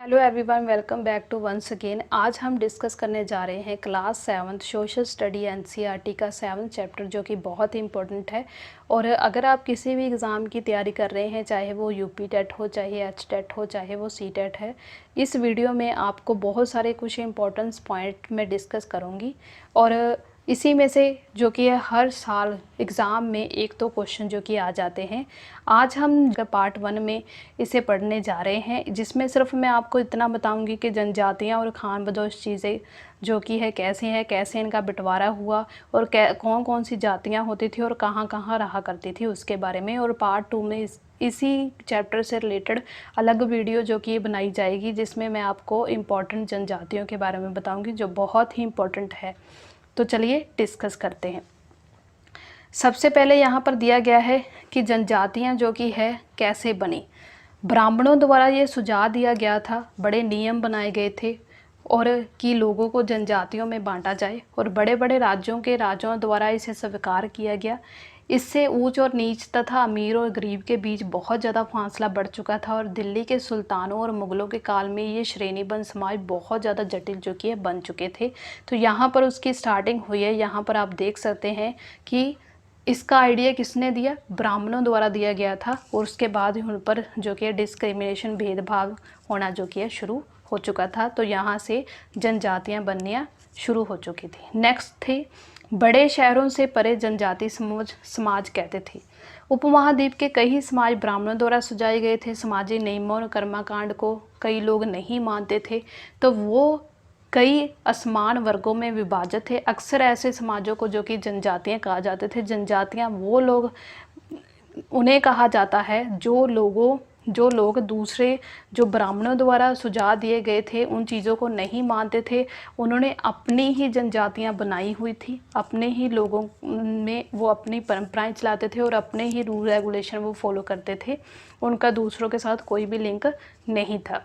Hello everyone, welcome back to once again. आज हम discuss करने जा रहे हैं क्लास 7 सोशल स्टडी एनसीईआरटी का 7 चैप्टर, जो कि बहुत ही इंपॉर्टेंट है। और अगर आप किसी भी एग्ज़ाम की तैयारी कर रहे हैं, चाहे वो यूपी टेट हो, चाहे एच टेट हो, चाहे वो सी टेट है, इस वीडियो में आपको बहुत सारे कुछ इंपॉर्टेंट पॉइंट मैं डिस्कस करूँगी। और इसी में से जो कि हर साल एग्ज़ाम में एक तो क्वेश्चन जो कि आ जाते हैं। आज हम पार्ट 1 में इसे पढ़ने जा रहे हैं, जिसमें सिर्फ मैं आपको इतना बताऊंगी कि जनजातियां और खान बदोश चीज़ें जो कि है कैसे हैं, कैसे इनका बंटवारा हुआ और कौन कौन सी जातियां होती थी और कहाँ कहाँ रहा करती थी उसके बारे में। और पार्ट 2 में इसी चैप्टर से रिलेटेड अलग वीडियो जो कि बनाई जाएगी, जिसमें मैं आपको इम्पॉर्टेंट जनजातियों के बारे में बताऊँगी, जो बहुत ही इम्पोर्टेंट है। तो चलिए डिस्कस करते हैं। सबसे पहले यहाँ पर दिया गया है कि जनजातियाँ जो कि है कैसे बनी। ब्राह्मणों द्वारा ये सुझाव दिया गया था, बड़े नियम बनाए गए थे और कि लोगों को जनजातियों में बांटा जाए, और बड़े बड़े राज्यों के राजाओं द्वारा इसे स्वीकार किया गया। इससे ऊंच और नीच तथा अमीर और गरीब के बीच बहुत ज़्यादा फासला बढ़ चुका था, और दिल्ली के सुल्तानों और मुग़लों के काल में ये श्रेणीबद्ध समाज बहुत ज़्यादा जटिल जो कि बन चुके थे। तो यहाँ पर उसकी स्टार्टिंग हुई है। यहाँ पर आप देख सकते हैं कि इसका आइडिया किसने दिया? ब्राह्मणों द्वारा दिया गया था, और उसके बाद उन पर जो कि डिस्क्रिमिनेशन, भेदभाव होना जो कि शुरू हो चुका था। तो यहाँ से जनजातियाँ बननियाँ शुरू हो चुकी थी। नेक्स्ट थी बड़े शहरों से परे जनजाति समाज कहते थे। उपमहाद्वीप के कई समाज ब्राह्मणों द्वारा सुझाए गए थे। समाजी नियमों और कर्मकांड को कई लोग नहीं मानते थे, तो वो कई असमान वर्गों में विभाजित थे। अक्सर ऐसे समाजों को जो कि जनजातियां कहा जाते थे। जनजातियां वो लोग, उन्हें कहा जाता है जो लोग दूसरे जो ब्राह्मणों द्वारा सुझाव दिए गए थे उन चीज़ों को नहीं मानते थे। उन्होंने अपनी ही जनजातियां बनाई हुई थी, अपने ही लोगों में वो अपनी परंपराएं चलाते थे और अपने ही रूल रेगुलेशन वो फॉलो करते थे। उनका दूसरों के साथ कोई भी लिंक नहीं था,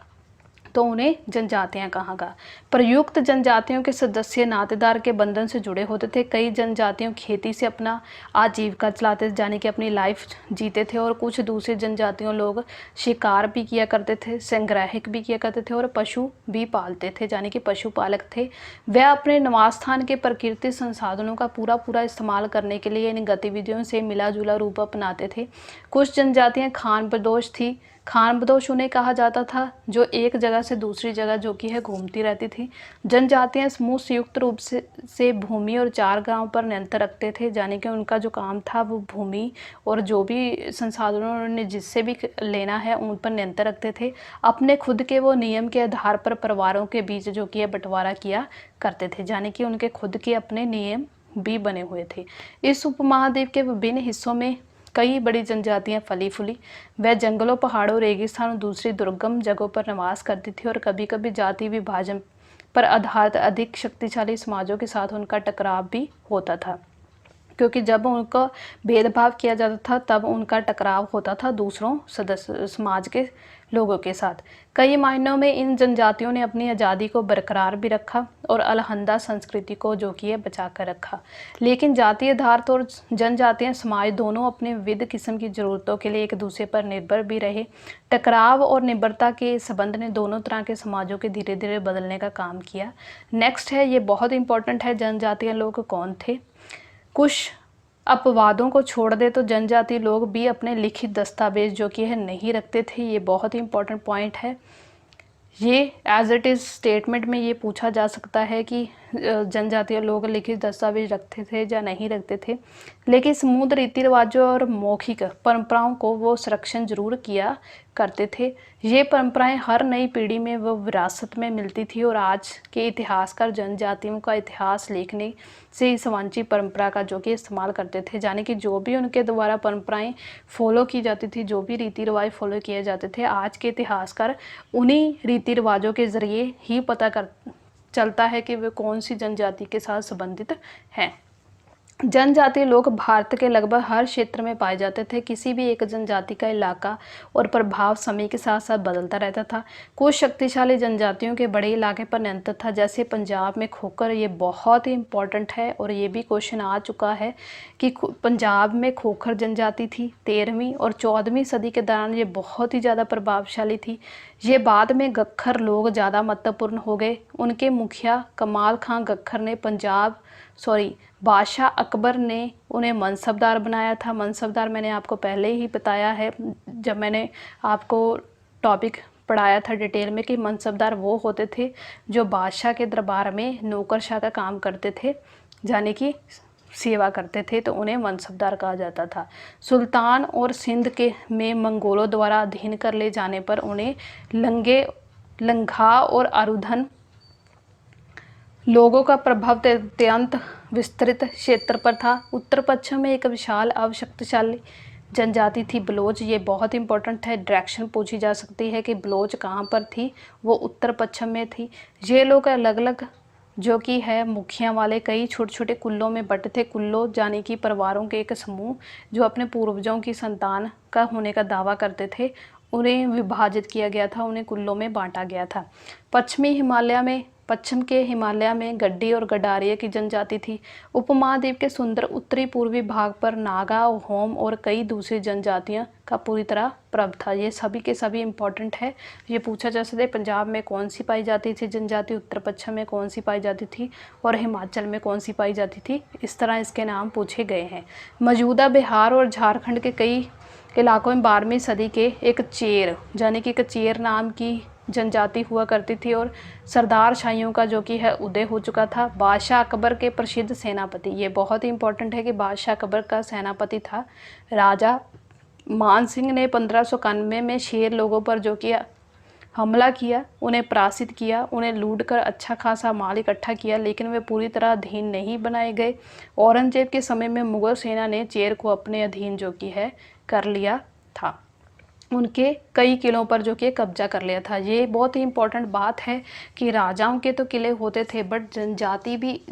तो उन्हें जनजातियां कहा गया। प्रयुक्त जनजातियों के सदस्य नातेदार के बंधन से जुड़े होते थे। कई जनजातियों खेती से अपना आजीविका चलाते थे, यानी कि अपनी लाइफ जीते थे। और कुछ दूसरी जनजातियों लोग शिकार भी किया करते थे, संग्राहक भी किया करते थे और पशु भी पालते थे, यानी कि पशुपालक थे। वह अपने निवास स्थान के प्रकृति संसाधनों का पूरा पूरा इस्तेमाल करने के लिए इन गतिविधियों से मिला जुला रूप अपनाते थे। कुछ जनजातियाँ खान बदोश थी। खान बदोश उन्हें कहा जाता था जो एक जगह से दूसरी जगह जो कि है घूमती रहती थी। जनजातियां समूह संयुक्त रूप से भूमि और चार गांव पर नियंत्रण रखते थे, यानी कि उनका जो काम था वो भूमि और जो भी संसाधनों उन्होंने जिससे भी लेना है उन पर नियंत्रण रखते थे। अपने खुद के वो नियम के आधार पर परिवारों के बीच जो कि है बंटवारा किया करते थे, यानी कि उनके खुद के अपने नियम भी बने हुए थे। इस उपमहाद्वीप के विभिन्न हिस्सों में कई बड़ी जनजातियां फली फूली। वह जंगलों, पहाड़ों, रेगिस्तान और दूसरी दुर्गम जगहों पर निवास करती थी, और कभी कभी जाति विभाजन पर आधारित अधिक शक्तिशाली समाजों के साथ उनका टकराव भी होता था, क्योंकि जब उनका भेदभाव किया जाता था तब उनका टकराव होता था दूसरों सदस्य समाज के लोगों के साथ। कई मायनों में इन जनजातियों ने अपनी आज़ादी को बरकरार भी रखा और अलहंदा संस्कृति को जो कि है बचा कर रखा। लेकिन जातीय आधारित और जनजातीय समाज दोनों अपने विविध किस्म की ज़रूरतों के लिए एक दूसरे पर निर्भर भी रहे। टकराव और निर्भरता के संबंध ने दोनों तरह के समाजों के धीरे धीरे बदलने का काम किया। नेक्स्ट है, ये बहुत इंपॉर्टेंट है, जनजातीय लोग कौन थे। कुछ अपवादों को छोड़ दे तो जनजाति लोग भी अपने लिखित दस्तावेज जो कि है नहीं रखते थे। ये बहुत ही इंपॉर्टेंट पॉइंट है। ये एज इट इज़ स्टेटमेंट में ये पूछा जा सकता है कि जनजातीय लोग लिखित दस्तावेज रखते थे या नहीं रखते थे। लेकिन समूह रीति रिवाजों और मौखिक परंपराओं को वो संरक्षण जरूर किया करते थे। ये परंपराएं हर नई पीढ़ी में वो विरासत में मिलती थी, और आज के इतिहासकार जनजातियों का इतिहास लिखने से इस वांछित परंपरा का जो कि इस्तेमाल करते थे, यानी कि जो भी उनके द्वारा परंपराएं फॉलो की जाती थी, जो भी रीति रिवाज फॉलो किए जाते थे, आज के इतिहासकार उन्हीं रीति रिवाजों के ज़रिए ही पता कर चलता है कि वे कौन सी जनजाति के साथ संबंधित हैं। जनजातीय लोग भारत के लगभग हर क्षेत्र में पाए जाते थे। किसी भी एक जनजाति का इलाका और प्रभाव समय के साथ साथ बदलता रहता था। कुछ शक्तिशाली जनजातियों के बड़े इलाके पर नियंत्रण था, जैसे पंजाब में खोखर। ये बहुत ही इम्पोर्टेंट है और ये भी क्वेश्चन आ चुका है कि पंजाब में खोखर जनजाति थी। 13वीं और 14वीं सदी के दौरान ये बहुत ही ज़्यादा प्रभावशाली थी। ये बाद में गख्खर लोग ज़्यादा महत्वपूर्ण हो गए। उनके मुखिया कमाल खां गख्खर ने बादशाह अकबर ने उन्हें मनसबदार बनाया था। मनसबदार मैंने आपको पहले ही बताया है जब मैंने आपको टॉपिक पढ़ाया था डिटेल में, कि मनसबदार वो होते थे जो बादशाह के दरबार में नौकरशाह का काम करते थे, यानी कि सेवा करते थे, तो उन्हें मनसबदार कहा जाता था। सुल्तान और सिंध के में मंगोलों द्वारा अधीन कर ले जाने पर उन्हें लंघा और आरुधन लोगों का प्रभाव अत्यंत विस्तृत क्षेत्र पर था। उत्तर पश्चिम में एक विशाल अवशक्तिशाली जनजाति थी बलोच। ये बहुत इंपॉर्टेंट है, डायरेक्शन पूछी जा सकती है कि बलोच कहाँ पर थी, वो उत्तर पश्चिम में थी। ये लोग अलग अलग जो कि है मुखिया वाले कई छोटे छोटे कुल्लों में बंटे थे। कुल्लों यानी कि परिवारों के एक समूह जो अपने पूर्वजों की संतान का होने का दावा करते थे, उन्हें विभाजित किया गया था, उन्हें कुल्लों में बांटा गया था। पश्चिम के हिमालय में गड्डी और गडारिया की जनजाति थी। उपमहाद्वीप के सुंदर उत्तरी पूर्वी भाग पर नागा, होम और कई दूसरी जनजातियां का पूरी तरह प्रभाव था। ये सभी के सभी इम्पोर्टेंट है, ये पूछा जा सकता है पंजाब में कौन सी पाई जाती थी जनजाति, उत्तर पश्चिम में कौन सी पाई जाती थी और हिमाचल में कौन सी पाई जाती थी। इस तरह इसके नाम पूछे गए हैं। मौजूदा बिहार और झारखंड के कई इलाकों में 12वीं सदी के एक चेर यानी कि एक चेर नाम की जनजाति हुआ करती थी और सरदार शाहियों का जो कि है उदय हो चुका था। बादशाह अकबर के प्रसिद्ध सेनापति, ये बहुत ही इंपॉर्टेंट है कि बादशाह अकबर का सेनापति था राजा मान सिंह ने 1591 में शेर लोगों पर जो कि हमला किया, उन्हें पराजित किया, उन्हें लूट कर अच्छा खासा माल इकट्ठा किया, लेकिन वे पूरी तरह अधीन नहीं बनाए गए। औरंगजेब के समय में मुगल सेना ने चेर को अपने अधीन जो कि है कर लिया था, उनके कई किलों पर जो कि कब्जा कर लिया था। ये बहुत ही इम्पोर्टेंट बात है कि राजाओं के तो किले होते थे, बट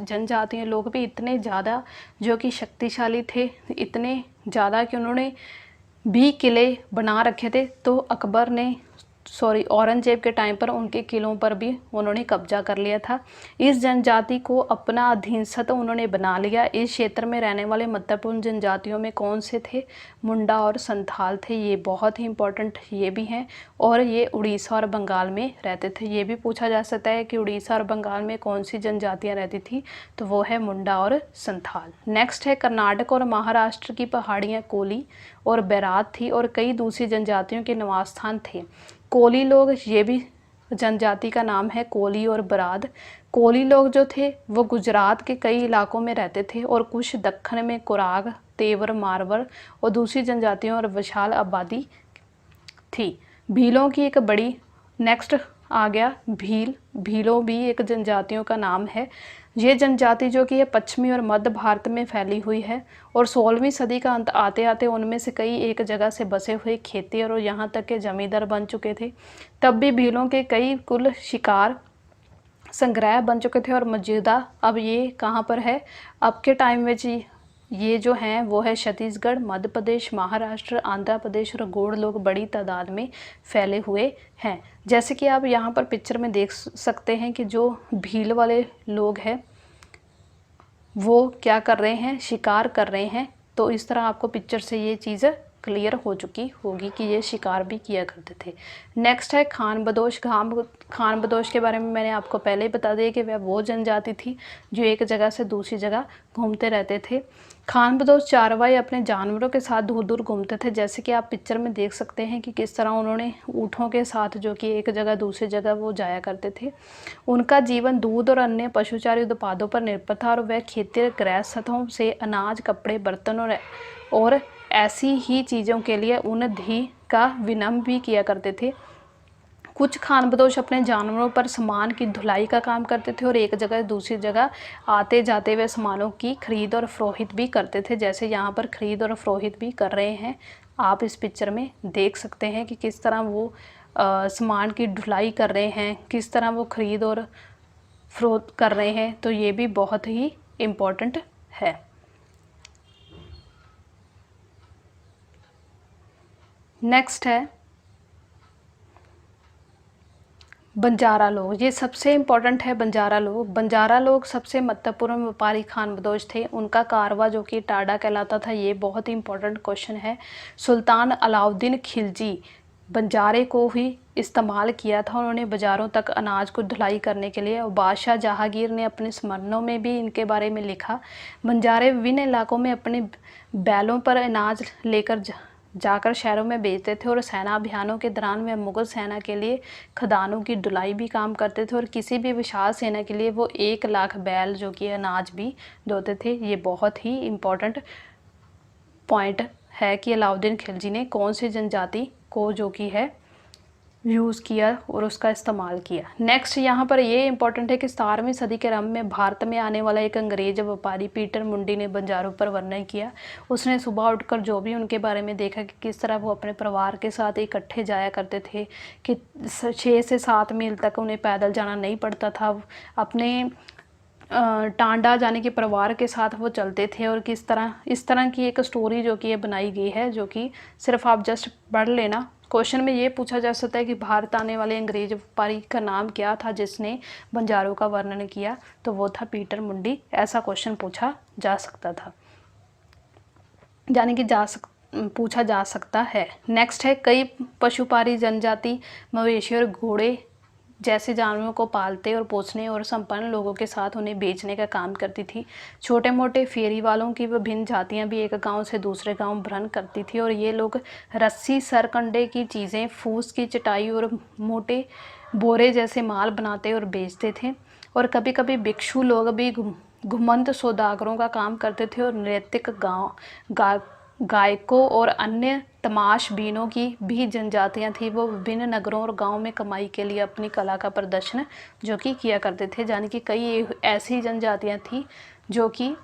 जनजातीय लोग भी इतने ज़्यादा जो कि शक्तिशाली थे, इतने ज़्यादा कि उन्होंने भी किले बना रखे थे। तो औरंगजेब के टाइम पर उनके किलों पर भी उन्होंने कब्जा कर लिया था। इस जनजाति को अपना अधीनस्थ उन्होंने बना लिया। इस क्षेत्र में रहने वाले महत्वपूर्ण जनजातियों में कौन से थे? मुंडा और संथाल थे। ये बहुत ही इंपॉर्टेंट ये भी हैं और ये उड़ीसा और बंगाल में रहते थे। ये भी पूछा जा सकता है कि उड़ीसा और बंगाल में कौन सी जनजातियाँ रहती थी, तो वो है मुंडा और संथाल। नेक्स्ट है कर्नाटक और महाराष्ट्र की पहाड़ियाँ कोली और बैरात थी और कई दूसरी जनजातियों के निवास स्थान थे। कोली लोग, ये भी जनजाति का नाम है कोली और बराद। कोली लोग जो थे वो गुजरात के कई इलाकों में रहते थे और कुछ दक्खन में कोराग, तेवर, मारवर और दूसरी जनजातियों और विशाल आबादी थी। भीलों की एक बड़ी, नेक्स्ट आ गया भीलों भी एक जनजातियों का नाम है। ये जनजाति जो कि है पश्चिमी और मध्य भारत में फैली हुई है और 16वीं सदी का अंत आते आते उनमें से कई एक जगह से बसे हुए खेती और यहाँ तक के जमींदार बन चुके थे। तब भी भीलों के कई कुल शिकार संग्रह बन चुके थे और मौजूदा अब ये कहाँ पर है? अब के टाइम में जी ये जो हैं वो है छत्तीसगढ़, मध्य प्रदेश, महाराष्ट्र, आंध्र प्रदेश और गोंड लोग बड़ी तादाद में फैले हुए हैं। जैसे कि आप यहाँ पर पिक्चर में देख सकते हैं कि जो भील वाले लोग हैं वो क्या कर रहे हैं? शिकार कर रहे हैं। तो इस तरह आपको पिक्चर से ये चीज़ क्लियर हो चुकी होगी कि ये शिकार भी किया करते थे। नेक्स्ट है खान बदोश। खान बदोश के बारे में मैंने आपको पहले ही बता दिया कि वह वो जनजाति थी जो एक जगह से दूसरी जगह घूमते रहते थे। खान बदोश चारवाई अपने जानवरों के साथ दूर दूर घूमते थे। जैसे कि आप पिक्चर में देख सकते हैं कि किस तरह उन्होंने ऊँटों के साथ जो कि एक जगह दूसरी जगह वो जाया करते थे। उनका जीवन दूध और अन्य पशुचारी उत्पादों पर निर्भर था और वह खेती गृहस्थों से अनाज, कपड़े, बर्तन और ऐसी ही चीज़ों के लिए ऊन घी का विनिमय भी किया करते थे। कुछ खानबदोश अपने जानवरों पर सामान की धुलाई का काम करते थे और एक जगह दूसरी जगह आते जाते हुए सामानों की खरीद और फरोख्त भी करते थे। जैसे यहाँ पर खरीद और फरोख्त भी कर रहे हैं, आप इस पिक्चर में देख सकते हैं कि किस तरह वो सामान की ढुलाई कर रहे हैं, किस तरह वो खरीद और फरोख्त कर रहे हैं। तो ये भी बहुत ही इम्पोर्टेंट है। नेक्स्ट है बंजारा लोग। ये सबसे इम्पोर्टेंट है बंजारा लोग। बंजारा लोग सबसे महत्वपूर्ण व्यापारी खानबदोश थे। उनका कारवा जो कि टाडा कहलाता था, ये बहुत ही इम्पोर्टेंट क्वेश्चन है। सुल्तान अलाउद्दीन खिलजी बंजारे को ही इस्तेमाल किया था उन्होंने बाज़ारों तक अनाज को ढुलाई करने के लिए। और बादशाह जहांगीर ने अपने स्मरणों में भी इनके बारे में लिखा। बंजारे विभिन्न इलाकों में अपने बैलों पर अनाज लेकर जाकर शहरों में बेचते थे और सेना अभियानों के दौरान वे मुगल सेना के लिए खदानों की ढुलाई भी काम करते थे और किसी भी विशाल सेना के लिए वो 1 लाख बैल जो कि अनाज भी ढोते थे। ये बहुत ही इम्पोर्टेंट पॉइंट है कि अलाउद्दीन खिलजी ने कौन सी जनजाति को जो कि है यूज़ किया और उसका इस्तेमाल किया। नेक्स्ट यहाँ पर ये इम्पोर्टेंट है कि 17वीं सदी के आरंभ में भारत में आने वाला एक अंग्रेज व्यापारी पीटर मुंडी ने बंजारों पर वर्णन किया। उसने सुबह उठकर जो भी उनके बारे में देखा कि किस तरह वो अपने परिवार के साथ इकट्ठे जाया करते थे, कि 6 से 7 मील तक उन्हें पैदल जाना नहीं पड़ता था, अपने टांडा जाने के परिवार के साथ वो चलते थे, और किस तरह इस तरह की एक स्टोरी जो कि ये बनाई गई है, जो कि सिर्फ आप जस्ट पढ़ लेना। क्वेश्चन में ये पूछा जा सकता है कि भारत आने वाले अंग्रेज व्यापारी का नाम क्या था जिसने बंजारों का वर्णन किया, तो वो था पीटर मुंडी। ऐसा क्वेश्चन पूछा जा सकता था, यानी कि पूछा जा सकता है। नेक्स्ट है कई पशुपारी जनजाति मवेशी और घोड़े जैसे जानवरों को पालते और पोसने और संपन्न लोगों के साथ उन्हें बेचने का काम करती थी। छोटे मोटे फेरी वालों की विभिन्न जातियां भी एक गांव से दूसरे गांव भ्रमण करती थी और ये लोग रस्सी, सरकंडे की चीज़ें, फूस की चटाई और मोटे बोरे जैसे माल बनाते और बेचते थे। और कभी कभी भिक्षु लोग भी घुमंत सौदागरों का काम करते थे और नृत्यक गायकों और अन्य तमाशबीनों की भी जनजातियां थी। वो विभिन्न नगरों और गांवों में कमाई के लिए अपनी कला का प्रदर्शन जो कि किया करते थे, यानी कि कई ऐसी जनजातियां थी जो कि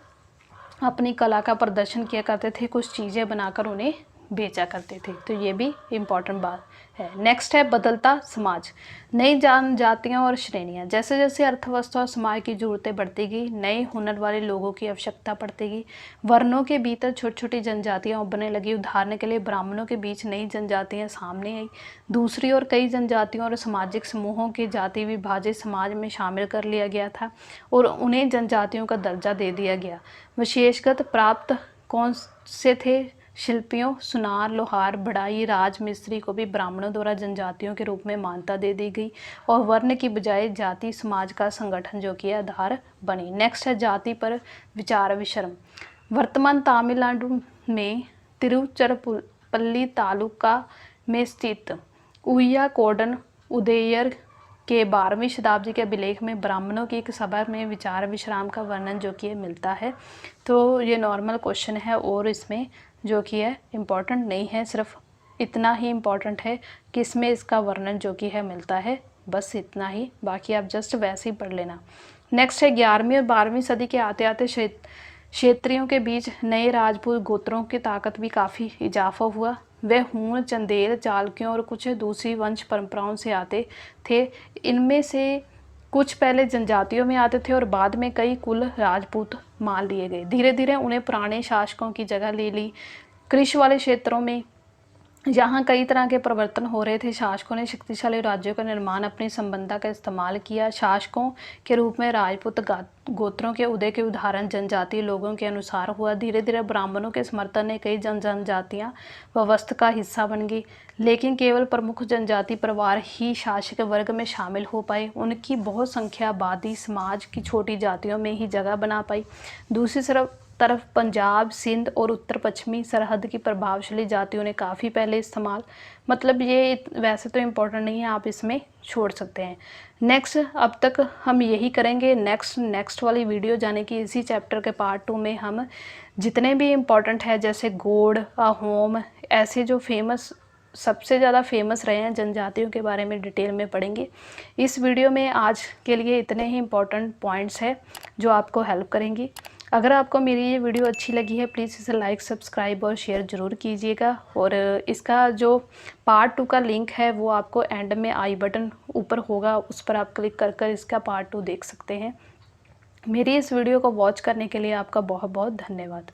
अपनी कला का प्रदर्शन किया करते थे, कुछ चीज़ें बनाकर उन्हें बेचा करते थे। तो ये भी इम्पॉर्टेंट बात है। नेक्स्ट है बदलता समाज, नई जनजातियां और श्रेणियां। जैसे जैसे अर्थव्यवस्था और समाज की ज़रूरतें बढ़ती गई, नए हुनर वाले लोगों की आवश्यकता पड़ती गई। वर्णों के भीतर छोटी छोटी जनजातियां उभरने लगी। उदाहरण के लिए ब्राह्मणों के बीच नई जनजातियां सामने आई। दूसरी ओर कई जनजातियों और सामाजिक समूहों के जाति विभाजित समाज में शामिल कर लिया गया था और उन्हें जनजातियों का दर्जा दे दिया गया। विशेषगत प्राप्त कौन से थे? शिल्पियों, सुनार, लोहार, बढ़ाई, राजमिस्त्री को भी ब्राह्मणों द्वारा जनजातियों के रूप में मान्यता दे दी गई और वर्ण की बजाय जाति समाज का संगठन जो कि आधार बनी। नेक्स्ट है जाति पर विचार विश्रम। वर्तमान तमिलनाडु में तिरुचिरापल्ली तालुका में स्थित उय्याकोडन उदययर के 12वीं शताब्दी के अभिलेख में ब्राह्मणों की एक सभा में विचार विश्राम का वर्णन जो कि मिलता है। तो ये नॉर्मल क्वेश्चन है और इसमें जो कि है इम्पॉर्टेंट नहीं है, सिर्फ इतना ही इम्पॉर्टेंट है कि इसमें इसका वर्णन जो कि है मिलता है, बस इतना ही, बाकी आप जस्ट वैसे ही पढ़ लेना। नेक्स्ट है 11वीं और 12वीं सदी के आते आते क्षेत्रियों के बीच नए राजपूत गोत्रों की ताकत भी काफ़ी इजाफा हुआ। वे हूण, चंदेल, चालुक्यों और कुछ दूसरी वंश परंपराओं से आते थे। इनमें से कुछ पहले जनजातियों में आते थे और बाद में कई कुल राजपूत मान लिए गए। धीरे धीरे उन्हें पुराने शासकों की जगह ले ली। कृषि वाले क्षेत्रों में जहाँ कई तरह के परिवर्तन हो रहे थे, शासकों ने शक्तिशाली राज्यों का निर्माण अपनी संबंधता का इस्तेमाल किया। शासकों के रूप में राजपूत गोत्रों के उदय के उदाहरण जनजातीय लोगों के अनुसार हुआ। धीरे धीरे ब्राह्मणों के समर्थन ने कई जनजातियां व्यवस्था का हिस्सा बन गई, लेकिन केवल प्रमुख जनजाति परिवार ही शासक वर्ग में शामिल हो पाए। उनकी बहुत संख्या आबादी समाज की छोटी जातियों में ही जगह बना पाई। दूसरी तरफ पंजाब, सिंध और उत्तर पश्चिमी सरहद की प्रभावशाली जातियों ने काफ़ी पहले इस्तेमाल, मतलब ये वैसे तो इम्पोर्टेंट नहीं है, आप इसमें छोड़ सकते हैं। नेक्स्ट अब तक हम यही करेंगे। नेक्स्ट वाली वीडियो जाने की इसी चैप्टर के पार्ट 2 में हम जितने भी इम्पोर्टेंट है जैसे गोंड, अहोम, ऐसे जो सबसे ज़्यादा फेमस रहे हैं जनजातियों के बारे में डिटेल में पढ़ेंगे। इस वीडियो में आज के लिए इतने ही इम्पोर्टेंट पॉइंट्स हैं जो आपको हेल्प करेंगी। अगर आपको मेरी ये वीडियो अच्छी लगी है प्लीज़ इसे लाइक, सब्सक्राइब और शेयर ज़रूर कीजिएगा। और इसका जो पार्ट 2 का लिंक है वो आपको एंड में आई बटन ऊपर होगा, उस पर आप क्लिक कर इसका पार्ट 2 देख सकते हैं। मेरी इस वीडियो को वॉच करने के लिए आपका बहुत बहुत धन्यवाद।